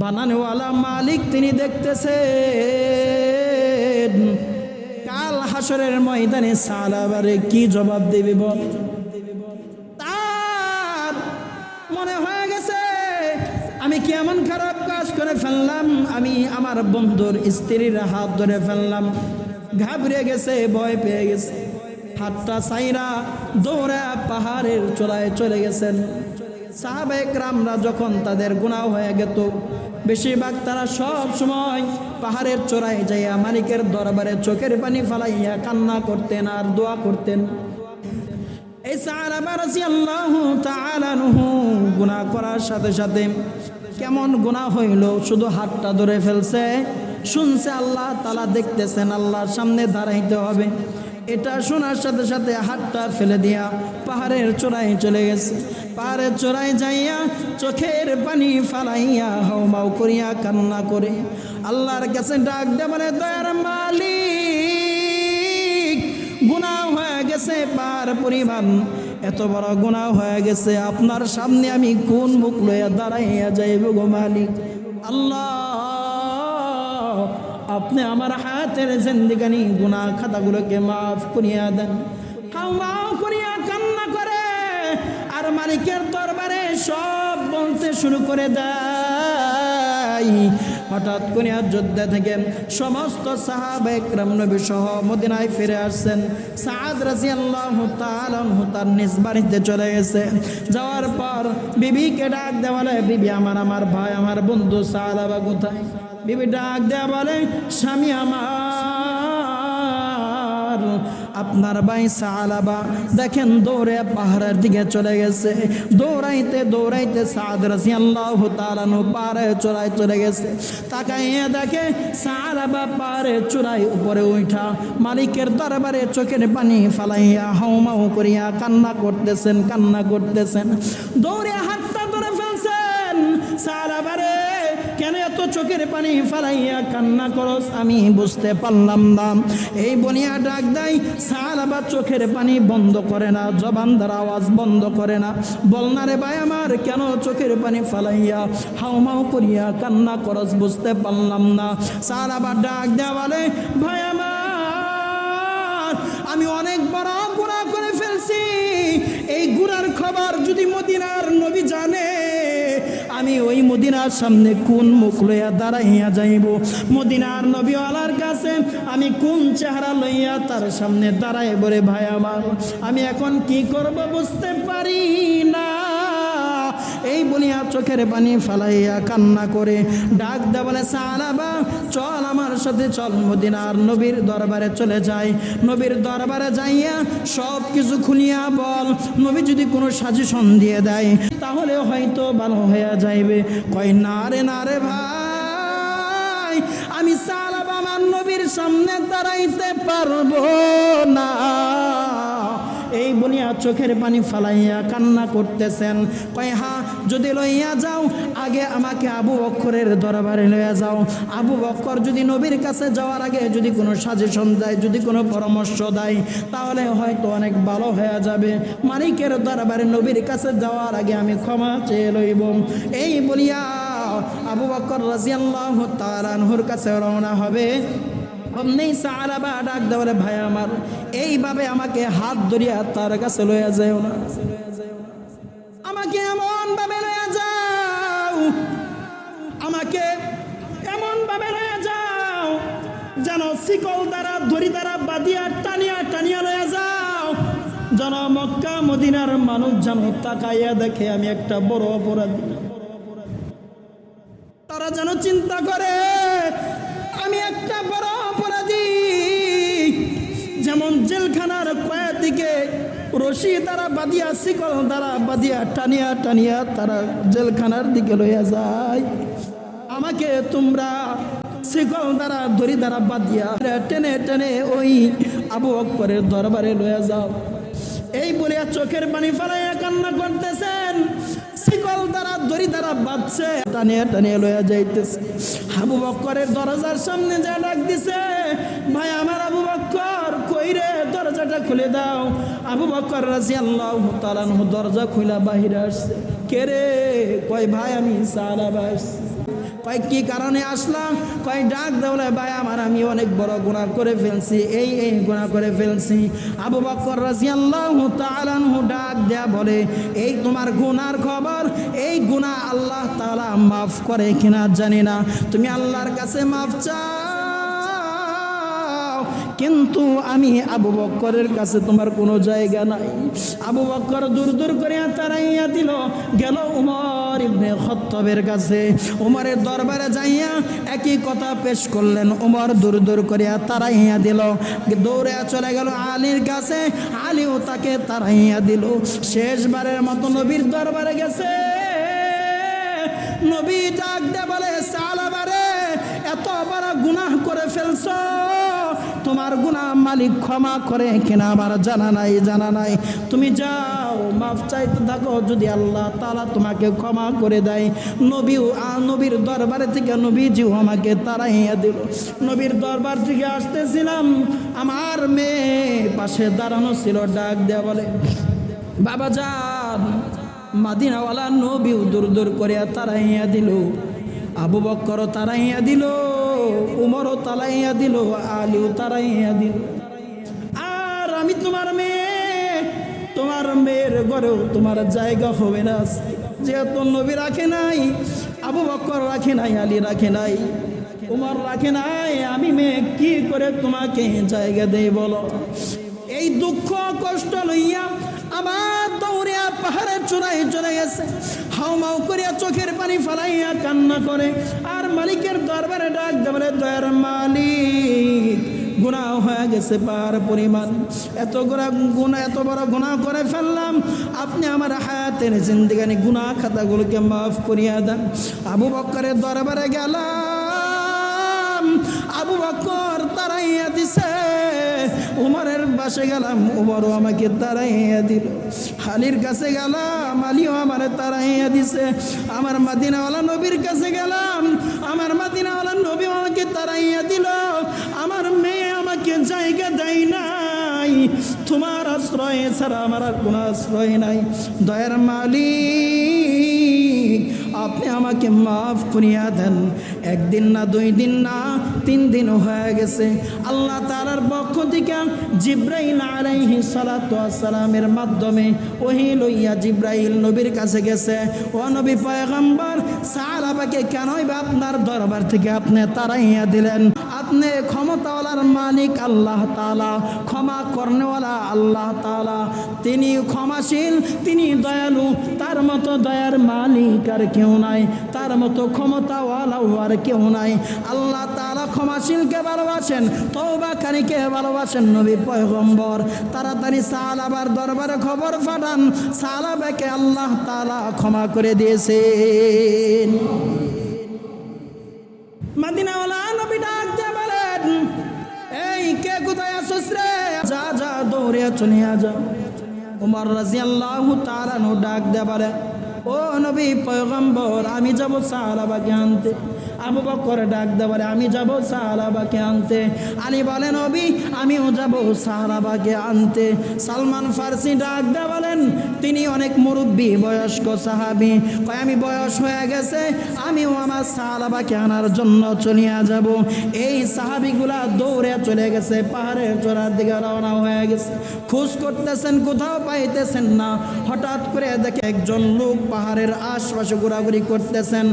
বানানেওয়ালা মালিক তিনি দেখতেছেন কাল হাসরের ময়দানে সালাবারে কি জবাব দেবে বল। তার মনে হয়ে গেছে আমি কি এমন খারাপ কাজ করে ফেললাম, আমি আমার বন্ধুর স্ত্রীর হাত ধরে ফেললাম। ঘাবড়ে গেছে, ভয় পেয়ে গেছে, হাতটা সাইরা দৌড়া পাহাড়ের চূড়ায় চলে গেছেন। সাহাবায়ে কেরামরা যখন তাদের গুনাহ হয়ে গেত বেশিরভাগ তারা সব সময় পাহাড়ের চূড়ায় যাইয়া মালিকের দরবারে চোখের পানি ফালাইয়া কান্না করতেন আর দোয়া করতেন। এই সাহাবা রাদিয়াল্লাহু তাআলা আনহু গুনাহ করার সাথে সাথে কেমন গুনাহ হইল, শুধু হাতটা ধরে ফেলছে, শুনছে আল্লাহ তাআলা দেখতেছেন, আল্লাহর সামনে দাঁড়াইতে হবে। এটা শোনার সাথে সাথে হাতটা ফেলে দিয়া পাহাড়ের চূড়ায় চলে গেছে। পাহাড়ের চূড়ায় যাইয়া চোখের পানি ফালাইয়া হাউমাউ করিয়া কান্না করে আল্লাহর কাছে ডাক দে, বলে দয়ার মালিক গুনাহ হয়ে গেছে পার পরিমাণ, এত বড় গুনাহ হয়ে গেছে, আপনার সামনে আমি কোন মুখ লইয়া দাঁড়াইয়া যাইব গো মালিক। আল্লাহ আপনি আমার হাতের জিন্দেগানি গুনাহ খাতাগুলোকে মাফ করিয়া দেন। হাওমাও করিয়া কান্না করে আর মালিকের দরবারে সব বলতে শুরু করে দেয়। হঠাৎ করে যোদ্ধা থেকে সমস্ত সাহাবায়ে কেরাম নবী সহ মদিনায় ফিরে আসছেন। সাদ রাদিয়াল্লাহু তাআলা আনহু তার নিজ বাড়িতে চলে গেছে। যাওয়ার পর বিবিকে ডাক দেওয়া বলে, বিবি আমার ভাই আমার বন্ধু সালাবা কোথায়? বিবি ডাক দেয়া বলে, স্বামী আমার আপনার ভাই সালাবা দেখেন দৌড়ে পাহাড়ের দিকে চলে গেছে। দৌড়াইতে দৌড়াইতে সাদ রাদিয়াল্লাহু তাআলা আনহু পাহাড়ের চূড়ায় চলে গেছে। তাকাইয়া দেখে সালাবা পাহাড়ের চূড়ায় উপরে উঠা মালিকের দরবারে চোখের পানি ফালাইয়া হাউমাউ করিয়া কান্না করতেছেন। দৌড়ে হাতটা ধরে ফেলছেন। সালাবারে কেন এত চোখের পানি ফালাইয়া কান্না করস আমি বুঝতে পারলাম না। এই বনিয়া ডাক দেয়, সালাবা চোখের পানি বন্ধ করে না, জবান দ্বারা আওয়াজ বন্ধ করে না, বল না রে ভাই আমার কেন চোখের পানি ফালাইয়া হাউমাউ করিয়া কান্না করস বুঝতে পারলাম না। সালাবা ডাক দেয়া বলে, ভাই আমার আমি অনেক বড় গুনাহ করে ফেলছি, এই গুনার খবর যদি মদিনার নবী জানে আমি ওই মদিনার সামনে কোন মুখ লইয়া দাঁড়াইয়া যাইব, মদিনার নবীওয়ালার কাছে আমি কোন চেহারা লইয়া তার সামনে দাঁড়াইব রে ভাই আমার, আমি এখন কি করব বুঝতে পারি না। এই বলিয়া চোখের পানি ফালাইয়া কান্না করে ডাক দে বলে, সালাবা চল আমার সাথে চল, মদিনার নবীর দরবারে চলে যাই। নবীর দরবারে যাইয়া সব কিছু খুলিয়া বল, নবী যদি কোনো সাজেশন দিয়ে দেয় তাহলে হয়তো ভালো হয়ে যাইবে। কয় না রে ভাই, আমি সালাবা আমার নবীর সামনে দাঁড়াইতে পারবো না। এই বলিয়া চোখের পানি ফালাইয়া কান্না করতেছেন। কয় হ্যাঁ যদি লইয়া যাও আগে আমাকে আবু বকরের দরবারে লইয়া যাও, আবু বকর যদি নবীর কাছে যাওয়ার আগে যদি কোনো সাজেশন দেয়, যদি কোনো পরামর্শ দেয় তাহলে হয়তো অনেক ভালো হয়ে যাবে। মালিকের দরবারে নবীর কাছে যাওয়ার আগে আমি ক্ষমা চেয়ে লইব। এই বলিয়া আবু বকর রাদিয়াল্লাহু তাআলা আনহুর কাছে রওনা হবে। অমনি সালাবা ডাক দেওয়ারে, ভাই আমার এইভাবে আমাকে হাত ধরিয়া তার কাছে লইয়া যাও না, আমাকে এমন ভাবে লইয়া যাও, আমাকে এমন ভাবে লইয়া যাও যেন শিকল দ্বারা দড়ি দ্বারা বাঁধিয়া টানিয়া লইয়া যাও, যেন মক্কা মদিনার মানুষ যেন তাকাইয়া দেখে আমি একটা বড় অপরাধী, তারা যেন চিন্তা করে আমি একটা বড় অপরাধী। যেমন জেলখানার কয়েদিকে রশি দ্বারা বাঁধিয়া শিকল দ্বারা বাঁধিয়া টানিয়া তারা জেলখানার দিকে লইয়া যায়, আমাকে তোমরা শিকল দ্বারা দড়ি দ্বারা বাঁধিয়া টেনে ওই আবু বকরের দরবারে লইয়া যাও। এই বলিয়া চোখের পানি ফেলাইয়া কান্না করতেছেন। শিকল দ্বারা দড়ি দ্বারা বাঁধছে, টানিয়া লইয়া যাইতেছে। আবু বকরের দরজার সামনে যা ডাক দিছে, ভাই আমার আবু বকর কই রে, দরজাটা খুলে দাও। আবু বকর রাদিয়াল্লাহু তাআলা আনহু দরজা খুলে বাহিরে আসছে। কে রে? কয় ভাই আমি সালাবা আসছি। কয় কি কারণে আসলাম? কয় ডাক দেওয়া ভাই আমার আমি অনেক বড় গুনাহ করে ফেলছি, এই গুনাহ করে ফেলছি। আবু বকর রাদিয়াল্লাহু তাআলা আনহু ডাক দেয়া বলে, এই তোমার গুনার খবর, এই গুনাহ আল্লাহ তাআলা মাফ করে কিনা জানি না, তুমি আল্লাহর কাছে মাফ চাও, কিন্তু আমি আবু বকরের কাছে তোমার কোনো জায়গা নাই। আবু বকর দূর দূর করে তাড়াইয়া দিল, গেল উমর ইবনে খাত্তাবের কাছে। উমরের দরবারে যাইয়া একই কথা পেশ করলেন। উমর দূর দূর করে তাড়াইয়া দিল, দৌড়ে চলে গেল আলীর কাছে। আলীও তাকে তাড়াইয়া দিল। শেষবারের মতো নবীর দরবারে গেছে। নবী ডাক দে বলে, সালাবারে এত বড় গুনাহ করে ফেলছো, তোমার গুনাহ মালিক ক্ষমা করে কিনা আমার জানা নাই। তুমি যাও মাফ চাইতে থাকো, যদি আল্লাহ তাআলা তোমাকে ক্ষমা করে দেয়। নবীর দরবারে থেকে নবীজিও আমাকে তাড়াইয়া দিল। নবীর দরবার থেকে আসতেছিলাম, আমার মেয়ে পাশে দাঁড়ানো ছিল। ডাক দেয়া বলে, বাবা যান, মাদিনাওয়ালা নবীও দূর দূর করে তাড়াইয়া দিল, আবু বকরও তাড়াইয়া দিল, উমরও তাড়াইয়া দিল, আলীও তাড়াইয়া দিল। আর আমি তোমার মেয়ের ঘরেও তোমার জায়গা হবে না, যেহেতু নবী রাখে নাই, আবু বকর রাখে নাই, আলী রাখে নাই, উমর রাখে নাই, আমি মেয়ে কি করে তোমাকে জায়গা দেই বলো? এই দুঃখ কষ্ট লইয়া আমার দৌড়িয়া পাহাড়ের চূড়ায় চলে গেছে। হাউমাউ করিয়া চোখের পানি ফালাইয়া কান্না করে আর মালিকের দরবারে ডাক দেবে, দয়ার মালিক, গুনাহ হয়ে গেছে পার পরিমাণ, এত বড় গুনাহ করে ফেললাম, আপনি আমার হায়াতের জিন্দেগানি গুনাহ খাতাগুলোকে মাফ করিয়া দেন। আবু বকরের দরবারে গেলাম, আবু বকর তাড়াইয়া দিছে। উমরের বাসে গেলাম, উমরও আমাকে তাড়াইয়া দিল। আলীর কাছে গেলাম, আলীও আমার তাড়াইয়া দিছে। আমার মদিনাওয়ালা নবীর কাছে গেলাম, আমার মদিনাওয়ালা নবী আমাকে তাড়াইয়া দিল। আমার মেয়ে আমাকে জায়গা দেয় নাই, তোমার আশ্রয় ছাড়া আমার আর কোনো আশ্রয় নাই। দয়ার মালিক, আপনি আমাকে মাফ করিয়া দেন। একদিন না, 2 দিন না, 3 দিনও হয়ে গেছে। আল্লাহ তাআলার পক্ষ থেকে জিব্রাইল আলাইহিস সালাতু ওয়াস সালামের মাধ্যমে ওহী লইয়া জিব্রাইল নবীর কাছে গেছে। ও নবী পয়গম্বর, সাহাবাকে কেনই বা আপনার দরবার থেকে আপনি তাড়াইয়া দিলেন? আপনি ক্ষমতাওয়ালার মালিক আল্লাহ তাআলা, ক্ষমা করনেওয়ালা আল্লাহ তাআলা, তিনি ক্ষমাশীল, তিনি দয়ালু, তার মতো দয়ার মালিক আর কেউ নাই, তার মতো ক্ষমতাওয়ালাও আর কেউ নাই। আল্লাহ তাআলা ক্ষমাশীলকে ভালোবাসেন, তওবাকারীকে ভালোবাসেন। নবী পয়গম্বর তাড়াতাড়ি সাহাবার দরবারে খবর পাঠান, সাহাবাকে আল্লাহ তাআলা ক্ষমা করে দিয়েছেন। মদিনাওয়ালা নবী ডাক দিয়ে বলেন, এই কে কোথায় আসছিস রে? যা যা দৌড়ে চলে যা। উমর রাদিয়াল্লাহু তাআলা ডাক দিয়ে বলেন, ও নবী পয়গম্বর, আমি যাব সাহাবাকে আনতে। আবু বকর ডাক দিয়ে বলে, আমি যাব সাহাবাকে আনতে। আলী বলেন, নবী আমিও যাব সাহাবাকে আনতে। সালমান ফারসি ডাক দিয়ে বলেন, তিনি অনেক মুরব্বী বয়স্ক সাহাবী, কয় আমি বয়স হয়ে গেছে, আমিও আমার সাহাবাকে আনার জন্য চলিয়া যাব। এই সাহাবীগুলা দৌড়ে চলে গেছে, পাহাড়ের চূড়ার দিকে রওনা হয়ে গেছে। খোঁজ করতেছেন, কোথাও পাইতেছেন না। হঠাৎ করে দেখে একজন লোক পাহাড়ের আশপাশে ঘোরাঘুরি করতেছেন।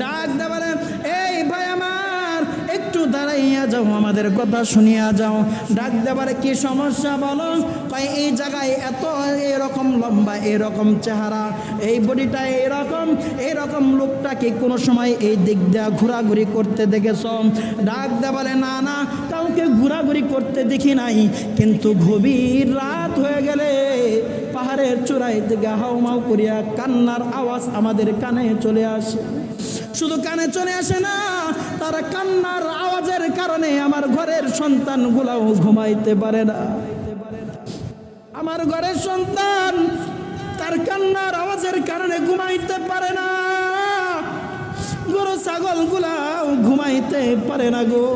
ডাক দিয়ে বলেন, এই ভাই আমার, একটু দাঁড়াইয়া যাও, আমাদের কথা শুনিয়া যাও। ডাক দেবার কি সমস্যা বলো? কয় এই জায়গায় এত এরকম লম্বা, এরকম চেহারা, এই বডিটা এরকম লোকটা কি কোনো সময় এই দিক দিয়ে ঘোরাঘুরি করতে দেখেছ? ডাক দে বলে, না না, কাউকে ঘোরাঘুরি করতে দেখি নাই, কিন্তু গভীর রাত হয়ে গেলে পাহাড়ের চূড়ায় থেকে হাউমাউ করিয়া কান্নার আওয়াজ আমাদের কানে চলে আসে। শুধু কানে চলে আসে না, তার কান্নার আওয়াজের কারণে আমার ঘরের সন্তানগুলাও ঘুমাইতে পারে না। আমার ঘরের সন্তান তার কান্নার আওয়াজের কারণে ঘুমাইতে পারে না। গরু ছাগলগুলাও ঘুমাইতে পারে না গো।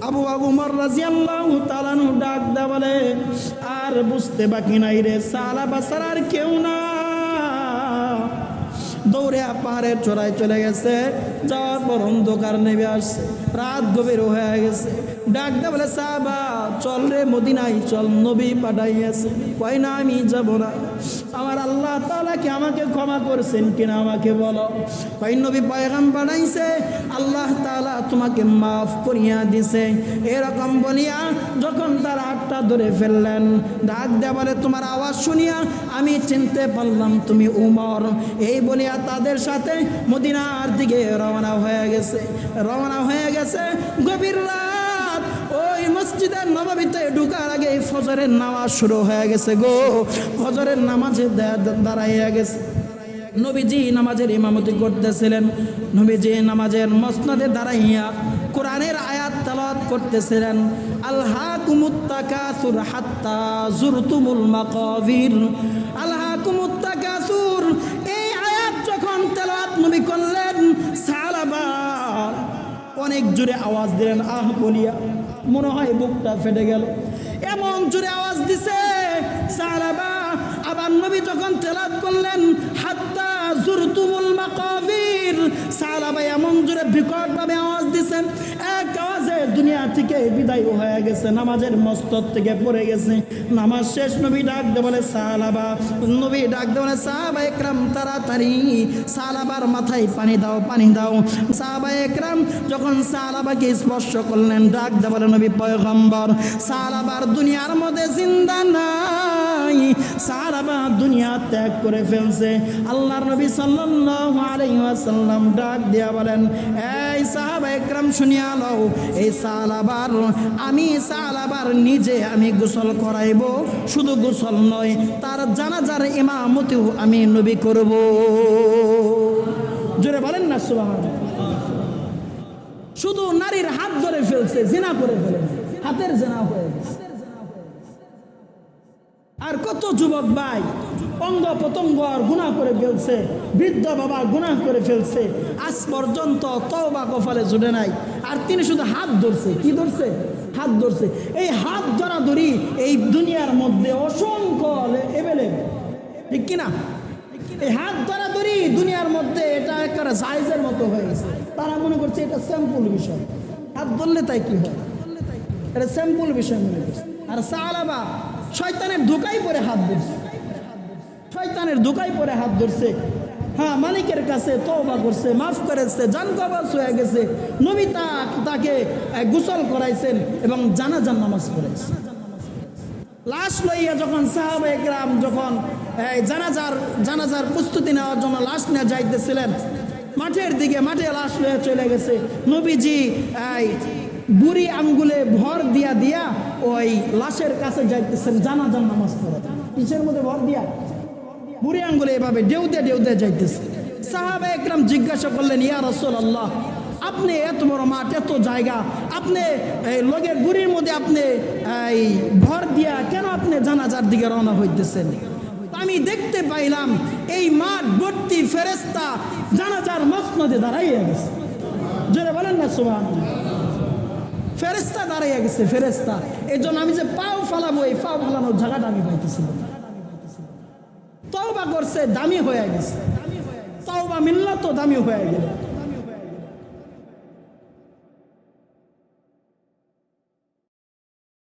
আবু উমর রাদিয়াল্লাহু তাআলা ডাক দেয়া বলে, আর বুঝতে বাকি নাই রে, সাহাবা ছাড়া আর কেউ না। দৌড়ে পাহাড়ের চড়াই চলে গেছে। যাওয়ার পর অন্ধকার নেমে আসছে, রাত গভীর হয়ে গেছে। ডাক দে বলে সাহাবা চল রে মদিনায় চল, নবী পাঠাইয়াছে। কয় না আমি যাব না, আমার আল্লাহ তাআলা কি আমাকে ক্ষমা করছেন কিনা আমাকে বলো। কয় নবী পয়গাম পাঠাইছে, আল্লাহ তাআলা তোমাকে মাফ করিয়া দিছে। এরকম বলিয়া যখন তার হাতটা ধরে ফেললেন, ডাক দে বলে তোমার আওয়াজ শুনিয়া আমি চিনতে পারলাম তুমি উমর। এই বলিয়া তাদের সাথে মদিনার দিকে রওনা হয়ে গেছে। গভীর রাত, ওই মসজিদের নববীতে ঢুকার আগে ফজরের নামাজ শুরু হয়ে গেছে গো। ফজরের নামাজে দাঁড়াইয়া গেছে। নবীজি নামাজের ইমামতি করতেছিলেন। নবীজি নামাজের মসনদে দাঁড়াইয়া কোরআনের আয়াত তেলাওয়াত করতেছিলেন। আলহাকুমুত তাকাসুর হাত্তা যুরতুমুল মাকাবির, আলহাকুমুত তাকাসুর। এই আয়াত যখন তেলাওয়াত নবী করলেন, সাহাবা অনেক জোরে আওয়াজ দিলেন আহ বলিয়া, মনে হয় বুকটা ফেটে গেল, এমন জোরে আওয়াজ দিছে সাহাবা। আবার নবী যখন তেলাওয়াত করলেন হাত্তা যুরতুমুল মাকাবির, সাহাবা এমন জোরে বিকটভাবে আওয়াজ দিছেন, এক আওয়াজে দুনিয়া থেকে বিদায় হয়ে গেছে, নামাজের মস্তক থেকে পড়ে গেছে। নামাজ শেষ, নবী ডাক দে বলে সাহাবা, নবী ডাক দে বলে সাহাবা একরাম তাড়াতাড়ি সাহাবার মাথায় পানি দাও, পানি দাও। সাহাবা একরাম যখন সাহাবাকে স্পর্শ করলেন, ডাক দে বলে নবী পয়গম্বর সাহাবার দুনিয়ার মধ্যে জিন্দা নাই, সাহাবা দুনিয়া ত্যাগ করে ফেলছে। আল্লাহর নবী সাল্লাল্লাহু আলাইহি ওয়াসাল্লাম ডাক দিয়া বলেন, এই সাহাবা একরাম শুনিয়া লও, এই সাহাবার আমি সাহাবার নিজে আমি গোসল করাইব, শুধু গোসল নয় তার জানাজার ইমামতিও আমি নবী করব। জোরে বলেন না সুবহানাল্লাহ। শুধু নারীর হাত ধরে ফেলছে, জিনা করে ফেলেছে, হাতের জিনা হয়ে গেছে। আর কত যুবক ভাই অঙ্গ প্রত্যঙ্গ আর গুনাহ করে ফেলছে, বৃদ্ধ বাবা গুনাহ করে ফেলছে, আজ পর্যন্ত তওবা কপালে জুড়ে নাই। আর তিনি শুধু হাত ধরছে, কি ধরছে? হাত ধরছে। এই হাত ধরাধরি এই দুনিয়ার মধ্যে অসংখ্য এভেলেবল, ঠিক কিনা? এই হাত ধরাধরি দুনিয়ার মধ্যে এটা একটা জায়েজের মতো হয়ে গেছে। তারা মনে করছে এটা সিম্পল বিষয়, হাত ধরলে তাই কি হয়, এটা সিম্পল বিষয় মনে করছে। আর সাহাবা শয়তানের ধোঁকায় পড়ে হাত ধরছে, শয়তানের ধোঁকায় পড়ে হাত ধরছে। হ্যাঁ, মালিকের কাছে তওবা করছে, মাফ করেছে, জান কবজ হয়ে গেছে। নবী তাকে গোসল করাইছেন এবং জানাজার নামাজ পড়াইছে। লাশ লইয়া যখন সাহাবা একরাম যখন জানাজার প্রস্তুতি নেওয়ার জন্য লাশ নিয়ে যাইতেছিলেন, মাঠের দিকে, মাঠে লাশ লইয়া চলে গেছে। নবীজি বুড়ি আঙ্গুলে ভর দিয়া ওই লাশের কাছে যাইতেছেন জানাজার নামাজ পড়াতে। কিসের মধ্যে ভর দিয়া? বুড়ি আঙ্গুলে এভাবে ডেউতে যাইতেছে। সাহাবা একরাম জিজ্ঞাসা করলেন, ইয়া রাসূলুল্লাহ, আপনি এত বড় মাঠ, এত জায়গা, আপনি লগের বুড়ির মধ্যে আপনি ভর দিয়া কেন আপনি জানাজার দিকে রওনা হইতেছেন? আমি দেখতে পাইলাম এই মাঠ ভর্তি ফেরেশতা জানাজার মসনদে দাঁড়াইয়া গেছে। জোরে বলেন না সুবহানাল্লাহ। ফেরেশতা দাঁড়াইয়া গেছে, ফেরেশতা। এই জন্য আমি যে পাও ফালাবো, এই পাও ফালানোর জায়গাটা আমি পাইতেছিলাম। তওবা করছে, দামি হয়ে গেছে, তওবা মিল্লাত দামি হয়ে গেল।